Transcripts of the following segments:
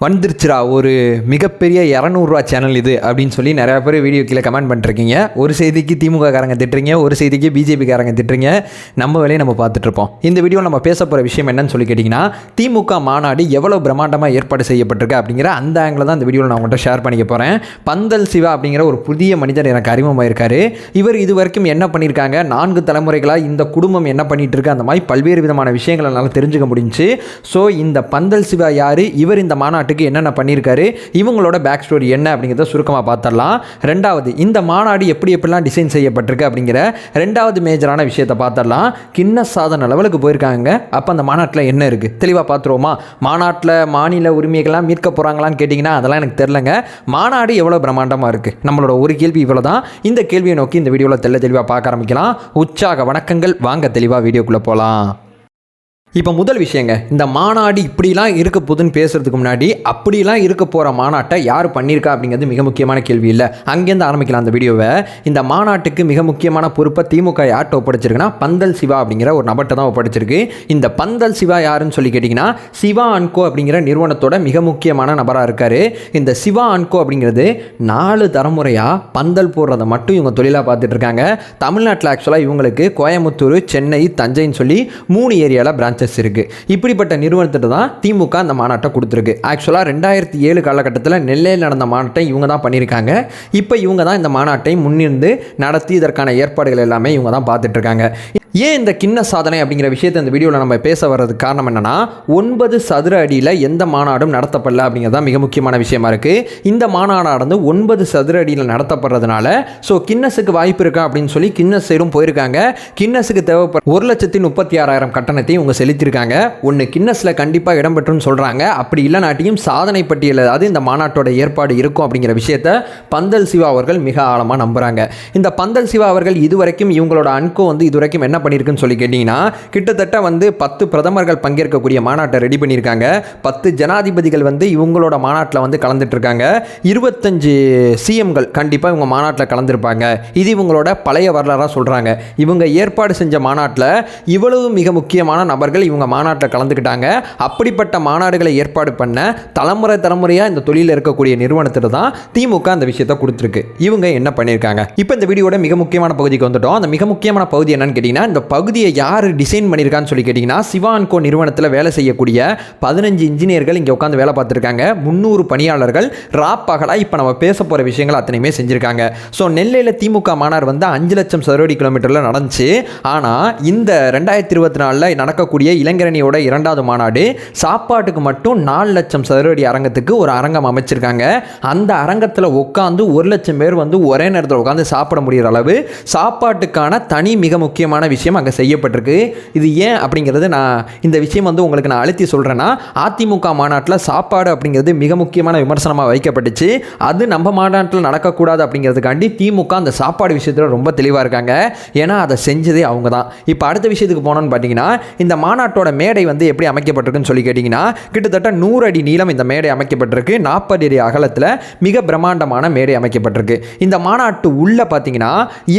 வந்துருச்சுரா ஒரு மிகப்பெரிய 200 ரூபா சேனல் இது அப்படின்னு சொல்லி நிறையா பேர் வீடியோ கீழே கமெண்ட் பண்ணிருக்கீங்க. ஒரு செய்திக்கு திமுக காரங்க திட்டுறீங்க, ஒரு செய்திக்கு பிஜேபி காரங்க திட்டுறீங்க. நம்ம வேலையை நம்ம பார்த்துட்ருப்போம். இந்த வீடியோ நம்ம பேச போகிற விஷயம் என்னன்னு சொல்லி கேட்டிங்கன்னா, திமுக மாநாடு எவ்வளோ பிரம்மாண்டமாக ஏற்பாடு செய்யப்பட்டிருக்கு அப்படிங்கிற அந்த ஆங்கிள் தான் இந்த வீடியோவில் நான் உங்கள்கிட்ட ஷேர் பண்ணிக்க போகிறேன். பந்தல் சிவா அப்படிங்கிற ஒரு புதிய மனிதர் எனக்கு அறிமுகமாயிருக்காரு. இவர் இது வரைக்கும் என்ன பண்ணியிருக்காங்க, 4 தலைமுறைகளாக இந்த குடும்பம் என்ன பண்ணிட்டு இருக்கு, அந்த மாதிரி பல்வேறு விதமான விஷயங்கள் என்னால் தெரிஞ்சுக்க முடிஞ்சு. ஸோ இந்த பந்தல் சிவா யார், இவர் இந்த மாநாட்டுக்கு என்னென்ன பண்ணியிருக்காரு, இவங்களோட பேக் ஸ்டோரி என்ன அப்படிங்கிறத சுருக்கமாக பார்த்துடலாம். ரெண்டாவது, இந்த மாநாடு எப்படிலாம் டிசைன் செய்யப்பட்டிருக்கு அப்படிங்கிற ரெண்டாவது மேஜரான விஷயத்தை பார்த்துடலாம். கின்னஸ் சாதனை லெவலுக்கு போயிருக்காங்க. அப்போ அந்த மாநாட்டில் என்ன இருக்குது தெளிவாக பார்த்துருவோமா? மாநாட்டில் மாநில உரிமைகள்லாம் மீட்க போகிறாங்களான்னு கேட்டிங்கன்னா அதெல்லாம் எனக்கு தெரிலங்க. மாநாடு எவ்வளோ பிரம்மாண்டமாக இருக்குது, நம்மளோட ஒரு கேள்வி இவ்வளோ தான். இந்த கேள்வியை நோக்கி இந்த வீடியோவில் தெளிவாக பார்க்க ஆரம்பிக்கலாம். உற்சாக வணக்கங்கள், வாங்க தெளிவாக வீடியோக்குள்ளே போகலாம். இப்போ முதல் விஷயங்க, இந்த மாநாடு இப்படிலாம் இருக்க போகுதுன்னு பேசுகிறதுக்கு முன்னாடி அப்படிலாம் இருக்க போகிற மாநாட்டை யார் பண்ணியிருக்கா அப்படிங்கிறது மிக முக்கியமான கேள்வி இல்லை. அங்கேருந்து ஆரம்பிக்கலாம் அந்த வீடியோவை. இந்த மாநாட்டுக்கு மிக முக்கியமான பொறுப்பை திமுக யார்கிட்ட ஒப்படைச்சிருக்குன்னா பந்தல் சிவா அப்படிங்கிற ஒரு நபர்கிட்ட தான் ஒப்படைச்சிருக்கு. இந்த பந்தல் சிவா யாருன்னு சொல்லி கேட்டிங்கன்னா, சிவா அண்ட் கோ அப்படிங்கிற நிறுவனத்தோட மிக முக்கியமான நபராக இருக்கார். இந்த சிவா அண்ட் கோ அப்படிங்கிறது 4 தலைமுறையாக பந்தல் போடுறதை மட்டும் இவங்க தொழிலாக பார்த்துட்டு இருக்காங்க. தமிழ்நாட்டில் ஆக்சுவலாக இவங்களுக்கு கோயம்புத்தூர், சென்னை, தஞ்சைன்னு சொல்லி 3 ஏரியாவில் பிரான்ச் இருக்கு. இப்படிப்பட்ட நிறுவனத்திட்ட தான் திமுக அந்த மாநாட்டை கொடுத்துருக்கு. ஆக்சுவலாக 2007 காலகட்டத்தில் நெல்லையில் நடந்த மாநாட்டை இவங்க தான் பண்ணியிருக்காங்க. இப்போ இவங்க தான் இந்த மாநாட்டை முன்னிருந்து நடத்தி இதற்கான ஏற்பாடுகள் எல்லாமே இவங்க தான் பார்த்துட்டு இருக்காங்க. ஏன் இந்த கின்ன சாதனை அப்படிங்கிற விஷயத்தை இந்த வீடியோவில் நம்ம பேச வர்றதுக்கு காரணம் என்னன்னா, 9 சதுர அடியில் எந்த மாநாடும் நடத்தப்படல அப்படிங்கிறது தான் மிக முக்கியமான விஷயமா இருக்குது. இந்த மாநாடானது 9 சதுர அடியில் நடத்தப்படுறதுனால ஸோ கின்னஸுக்கு வாய்ப்பு இருக்கா அப்படின்னு சொல்லி கின்னஸ் சைடும் போயிருக்காங்க. கின்னஸுக்கு தேவைப்பட 1,36,000 கட்டணத்தை இவங்க செலுத்தியிருக்காங்க. ஒன்று கின்னஸில் கண்டிப்பாக இடம்பெற்றுன்னு சொல்கிறாங்க. அப்படி இல்லைனாட்டியும் சாதனை பட்டியல் அதாவது இந்த மாநாட்டோட ஏற்பாடு இருக்கும் அப்படிங்கிற விஷயத்தை பந்தல் சிவா அவர்கள் மிக ஆழமாக நம்புகிறாங்க. இந்த பந்தல் சிவா அவர்கள் இதுவரைக்கும் இவங்களோட அன்கோ இதுவரைக்கும் என்ன பண்ணியிருக்குன்னு சொல்லி கேட்டிங்கன்னா, கிட்டத்தட்ட 10 பிரதமர்கள் பங்கேற்கக்கூடிய மாநாட்டை ரெடி பண்ணியிருக்காங்க. 10 ஜனாதிபதிகள் இவங்களோட மாநாட்டில் கலந்துட்டு இருக்காங்க. 25 சிஎம்கள் கண்டிப்பாக இவங்க மாநாட்டில் கலந்துருப்பாங்க. இது இவங்களோட பழைய வரலாறாக சொல்கிறாங்க. இவங்க ஏற்பாடு செஞ்ச மாநாட்டில் இவ்வளவு மிக முக்கியமான நபர்கள் இவங்க மாநாட்டில் கலந்துக்கிட்டாங்க. அப்படிப்பட்ட மாநாடுகளை ஏற்பாடு பண்ண தலைமுறையாக இந்த தொழிலில் இருக்கக்கூடிய நிறுவனத்திட்ட தான் திமுக அந்த விஷயத்தை கொடுத்துருக்கு. இவங்க என்ன பண்ணியிருக்காங்க, இப்போ இந்த வீடியோட மிக முக்கியமான பகுதிக்கு வந்துட்டோம். அந்த மிக முக்கியமான பகுதி என்னன்னு கேட்டிங்கன்னா, இந்த பகுதியை யார் டிசைன் பண்ணியிருக்கான்னு சொல்லி கேட்டிங்கன்னா, சிவா அண்ட் கோ நிறுவனத்தில் வேலை செய்யக்கூடிய 15 இன்ஜினியர்கள் இங்கே உட்காந்து வேலை பார்த்துருக்காங்க. 300 பணியாளர்கள் ராப்பகலாக இப்போ நம்ம பேச போகிற விஷயங்கள் அத்தனையுமே செஞ்சுருக்காங்க. ஸோ நெல்லையில் திமுக மாநாடு 5 லட்சம் சதுரடி கிலோமீட்டரில் நடந்துச்சு. ஆனால் இந்த 2024 நடக்கக்கூடிய இளைஞரணியோட 2வது மாநாடு சாப்பாட்டுக்கு மட்டும் 4 லட்சம் சதுரடி அரங்கத்துக்கு ஒரு அரங்கம் அமைச்சிருக்காங்க. அந்த அரங்கத்தில் உட்காந்து 1 லட்சம் பேர் ஒரே நேரத்தில் உட்காந்து சாப்பிட முடிகிற அளவு சாப்பாட்டுக்கான தனி மிக முக்கியமான விஷயம் அங்கே செய்யப்பட்டிருக்கு. இது ஏன் அப்படிங்கிறது இந்த விஷயம் உங்களுக்கு நான் அழுத்தி சொல்கிறேன்னா, அதிமுக மாநாட்டில் சாப்பாடு அப்படிங்கிறது மிக முக்கியமான விமர்சனமாக வைக்கப்பட்டுச்சு. அது நம்ம மாநாட்டில் நடக்கக்கூடாது அப்படிங்கிறதுக்காண்டி திமுக அந்த சாப்பாடு விஷயத்தில் ரொம்ப தெளிவாக இருக்காங்க. ஏன்னா அதை செஞ்சதே அவங்க தான். இப்போ அடுத்த விஷயத்துக்கு போனோன்னு பார்த்தீங்கன்னா, இந்த மாநாட்டோட மேடை எப்படி அமைக்கப்பட்டிருக்குன்னு சொல்லி கேட்டிங்கன்னா, கிட்டத்தட்ட 100 அடி நீளம் இந்த மேடை அமைக்கப்பட்டிருக்கு. 40 அடி அகலத்தில் மிக பிரம்மாண்டமான மேடை அமைக்கப்பட்டிருக்கு. இந்த மாநாட்டு உள்ள பார்த்தீங்கன்னா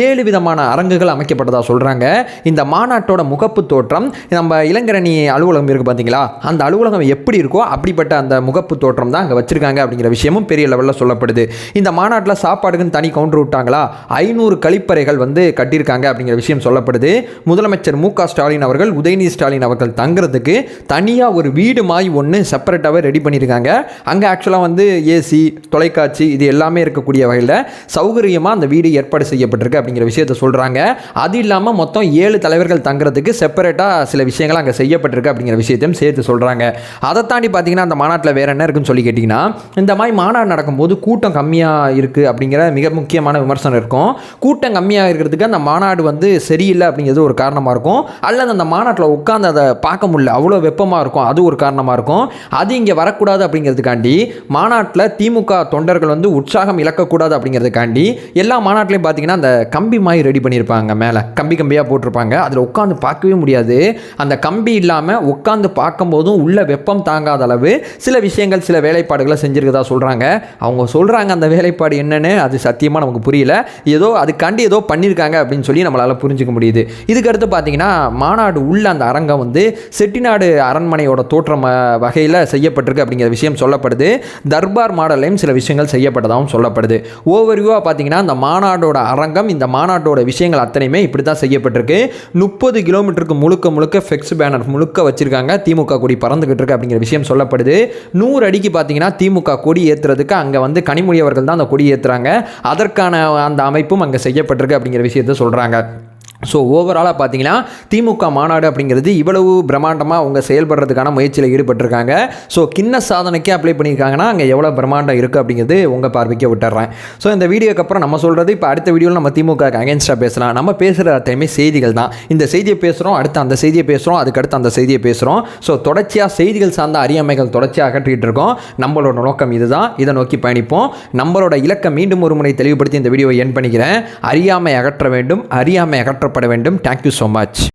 7 விதமான அரங்குகள் அமைக்கப்பட்டதாக சொல்கிறாங்க. இந்த மாநாட்டோட முகப்பு தோற்றம் நம்ம இளைஞரணி அலுவலகம் இருக்குது பார்த்தீங்களா, அந்த அலுவலகம் எப்படி இருக்கோ அப்படிப்பட்ட அந்த முகப்பு தோற்றம் தான் அங்கே வச்சிருக்காங்க அப்படிங்கிற விஷயமும் பெரிய லெவலில் சொல்லப்படுது. இந்த மாநாட்டில் சாப்பாடுக்குன்னு தனி கவுண்டர் விட்டாங்களா, 500 கழிப்பறைகள் கட்டியிருக்காங்க அப்படிங்கிற விஷயம் சொல்லப்படுது. முதலமைச்சர் மு.க. ஸ்டாலின் அவர்கள், உதயநிதி ஸ்டாலின் அவர்கள் தங்குறதுக்கு தனியாக ஒரு வீடு மாதிரி ஒன்று செப்பரேட்டாகவே ரெடி பண்ணியிருக்காங்க. அங்கே ஆக்சுவலாக ஏசி, தொலைக்காட்சி இது எல்லாமே இருக்கக்கூடிய வகையில் சௌகரியமாக அந்த வீடு ஏற்பாடு செய்யப்பட்டிருக்கு அப்படிங்கிற விஷயத்தை சொல்கிறாங்க. அது இல்லாமல் மொத்தம் 7 தலைவர்கள் தங்குறதுக்கு செப்பரேட்டாக சில விஷயங்கள் அங்கே செய்யப்பட்டிருக்கு அப்படிங்கிற விஷயத்தையும் சேர்த்து சொல்கிறாங்க. அதை தாண்டி பார்த்தீங்கன்னா அந்த மாநாட்டில் வேறு என்ன இருக்குன்னு சொல்லி கேட்டிங்கன்னா, இந்த மாதிரி மாநாடு நடக்கும்போது கூட்டம் கம்மியாக இருக்குது அப்படிங்கிற மிக முக்கியமான விமர்சனம் இருக்கும். கூட்டம் கம்மியாக இருக்கிறதுக்கு அந்த மாநாடு சரியில்லை அப்படிங்கிறது ஒரு காரணமாக இருக்கும். அல்லது அந்த மாநாட்டில் உட்காந்து அதை பார்க்க முடியல, அவ்வளோ வெப்பமாக இருக்கும், அது ஒரு காரணமாக இருக்கும். அது இங்கே வரக்கூடாது அப்படிங்கிறதுக்காண்டி மாநாட்டில் திமுக தொண்டர்கள் உற்சாகம் இழக்கக்கூடாது அப்படிங்கிறதுக்காண்டி எல்லா மாநாட்டிலையும் பார்த்தீங்கன்னா அந்த கம்பி மாதிரி ரெடி பண்ணியிருப்பாங்க. மேலே கம்பியாக போட்டிருப்பாங்க. போட்டிருப்பாங்க. அதில் உட்காந்து பார்க்கவே முடியாது. அந்த கம்பி இல்லாமல் உட்காந்து பார்க்கும்போதும் உள்ள வெப்பம் தாங்காத அளவு சில விஷயங்கள் சில வேலைப்பாடுகளை செஞ்சுருக்கதா சொல்கிறாங்க. அவங்க சொல்கிறாங்க அந்த வேலைப்பாடு என்னன்னு அது சத்தியமாக நமக்கு புரியல. ஏதோ அதுக்காண்டி ஏதோ பண்ணியிருக்காங்க அப்படின்னு சொல்லி நம்மளால் புரிஞ்சுக்க முடியுது. இதுக்கடுத்து பார்த்தீங்கன்னா மாநாடு உள்ள அந்த அரங்கம் வந்து செட்டிநாடு அரண்மனையோட தோற்றம் வகையில் செய்யப்பட்டிருக்கு அப்படிங்கிற விஷயம் சொல்லப்படுது. தர்பார் மாடல்லையும் சில விஷயங்கள் செய்யப்பட்டதாகவும் சொல்லப்படுது. ஓவர்வியூவாக பார்த்தீங்கன்னா இந்த மாநாடோட அரங்கம் இந்த மாநாட்டோட விஷயங்கள் அத்தனையுமே இப்படி தான் செய்யப்பட்டிருக்கு. 30 கிலோமீட்டருக்கு முழுக்க ஃப்ளெக்ஸ் பேனர் முழுக்க வச்சிருக்காங்க. திமுக கொடி பறந்துகிட்டு இருக்கு அப்படிங்கிற விஷயம் சொல்லப்படுது. 100 அடிக்கு பார்த்தீங்கன்னா திமுக கொடி ஏற்றுறதுக்கு அங்கே வந்து கனிமொழி அவர்கள் தான் அந்த கொடி ஏற்றுறாங்க. அதற்கான அந்த அமைப்பும் அங்கே செய்யப்பட்டிருக்கு அப்படிங்கிற விஷயத்தை சொல்கிறாங்க. ஸோ ஓவராலாக பார்த்தீங்கன்னா திமுக மாநாடு அப்படிங்கிறது இவ்வளவு பிரம்மாண்டமாக அவங்க செயல்படுறதுக்கான முயற்சியில் ஈடுபட்டிருக்காங்க. ஸோ கின்ன சாதனைக்கே அப்ளை பண்ணியிருக்காங்கன்னா அங்கே எவ்வளோ பிரம்மாண்டம் இருக்குது அப்படிங்கிறது உங்கள் பார்வைக்கு விட்டுறேன். ஸோ இந்த வீடியோக்கு அப்புறம் நம்ம சொல்கிறது இப்போ அடுத்த வீடியோவில் நம்ம திமுக அகேன்ஸ்டாக பேசலாம். நம்ம பேசுகிற அத்தனையுமே செய்திகள் தான். இந்த செய்தியை பேசுகிறோம், அடுத்து அந்த செய்தியை பேசுகிறோம், அதுக்கடுத்து அந்த செய்தியை பேசுகிறோம். ஸோ தொடர்ச்சியாக செய்திகள் சார்ந்த அறியாமைகள் தொடர்ச்சியாக அகற்றிட்டு இருக்கோம். நம்மளோட நோக்கம் இதுதான். இதை நோக்கி பயணிப்போம். நம்மளோட இலக்கை மீண்டும் ஒரு முறை தெளிவுபடுத்தி இந்த வீடியோவை என் பண்ணிக்கிறேன். அறியாமை அகற்ற வேண்டும், அறியாமை அகற்ற வேண்டும். Thank you so much.